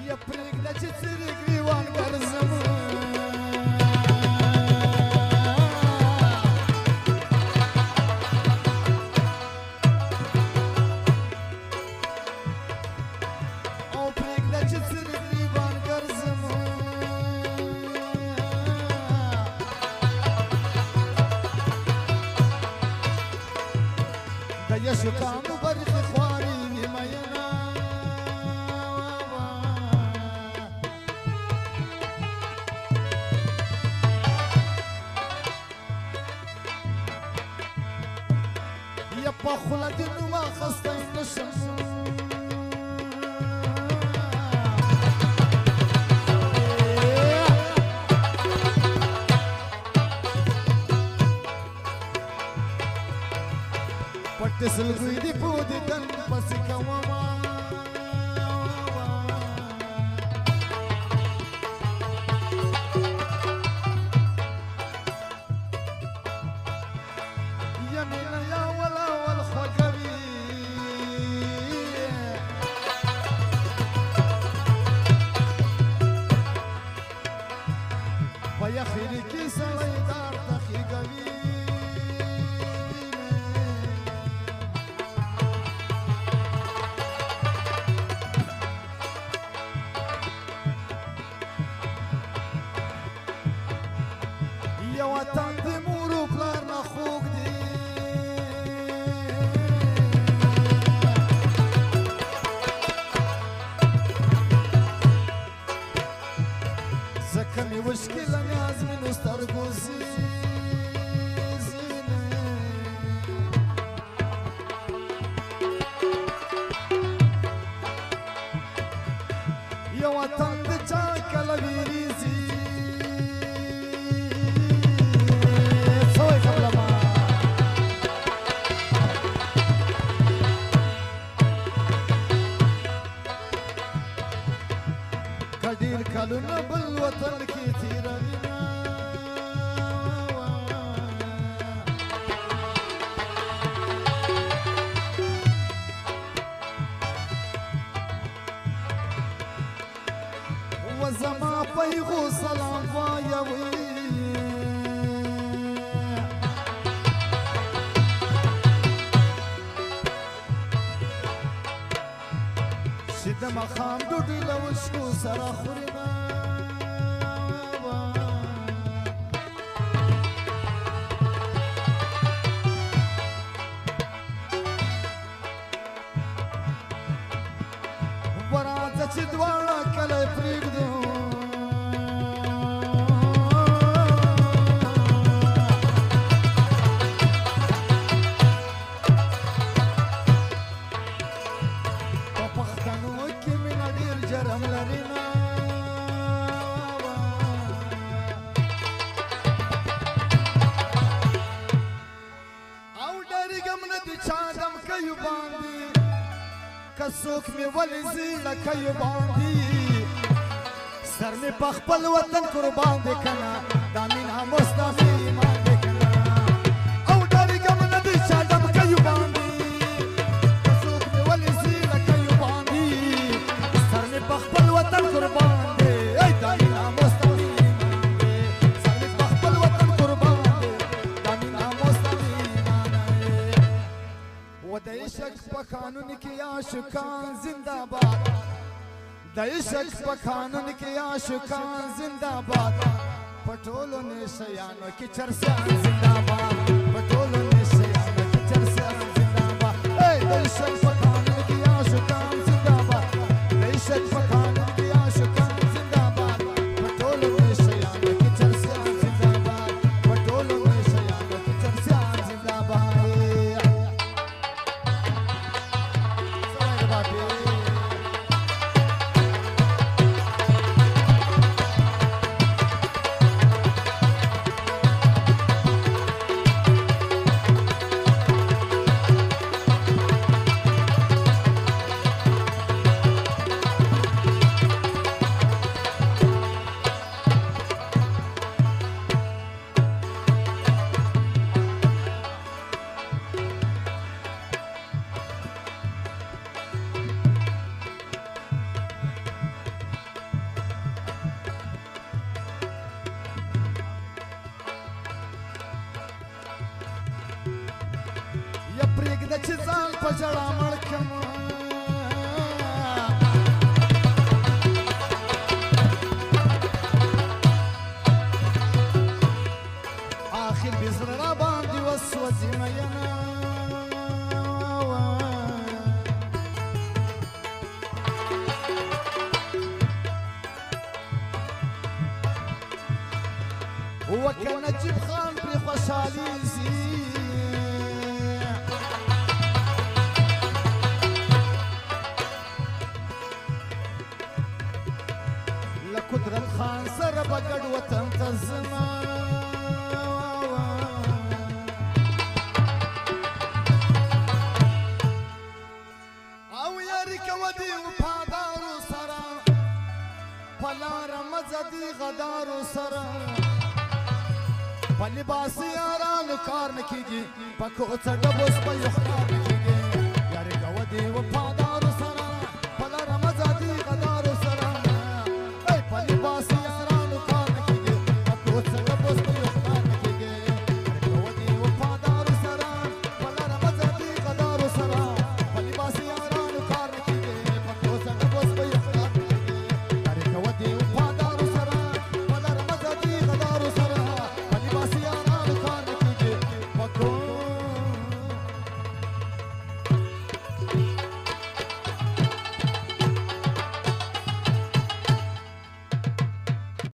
یا پرېږده چې څرې ګریوان ګرځم او پرېږده چې څرې ګریوان ګرځم د یشو کانو برخې خوارې وي مینه یا په خوله دې نوم اخیستی نشم پټ سلګۍ دې په دیدن پسې کومه یا مینه یا ول خوږه وي په یخني کې سړی دار ته خېږوي یو وطن د مور و پلار نه خوږ دی ځکه مې وشکې له نیازمینو سترګو یو وطن د چا کله ویریږي ډېر کلونه بل وطن کې تېروینه و زما پیغو سلام وایوي چې د ماښام ډوډۍ له وشکو سره خورمه ورځه چې دواړه کله پرېږدو څوک مې ولې زیړه کوي باندې سر مې په خپل وطن قربان دی کنه دا مینه مستا مې ایمان دی کنه او ډارېږم نه دی چا ډم کوي باندې څوک مې ولې زیړه کوي باندې سر مې په خپل وطن قربان دی ای دا مینه مستا مې ایمان دی سر مې په خپل وطن قربان دی دا مینه مستا مې ایمان دی و د عشق په قانون کې عاشقان زنده باد د عشق په قانون کې عاشقان زنده باد په ټولو نشیانو کې چرسیان زنده باد په ټولو نشیانو کې چرسیان زنده باد د عشق په قانون کې عاشقان زنده باد د عشق په قانون کې عاشقان زنده باد په ټولو نشیانو کې چرسیان زنده باد په ټولو نشیانو کې چرسیان زنده باد یا پرېږده چې ځان په ژړا مړ کړم آخر دې زړه راباندې وسوځي مینه وکه نجیب خان پرې خوشحالیږي له قدرت خان سره به ګډ وطن ته ځمه او یاري کوه دې وفادارو سره په لاره مه ځه دې غدارو سره په لباس یارانو کار نه کېږي په کوڅه ډبوس به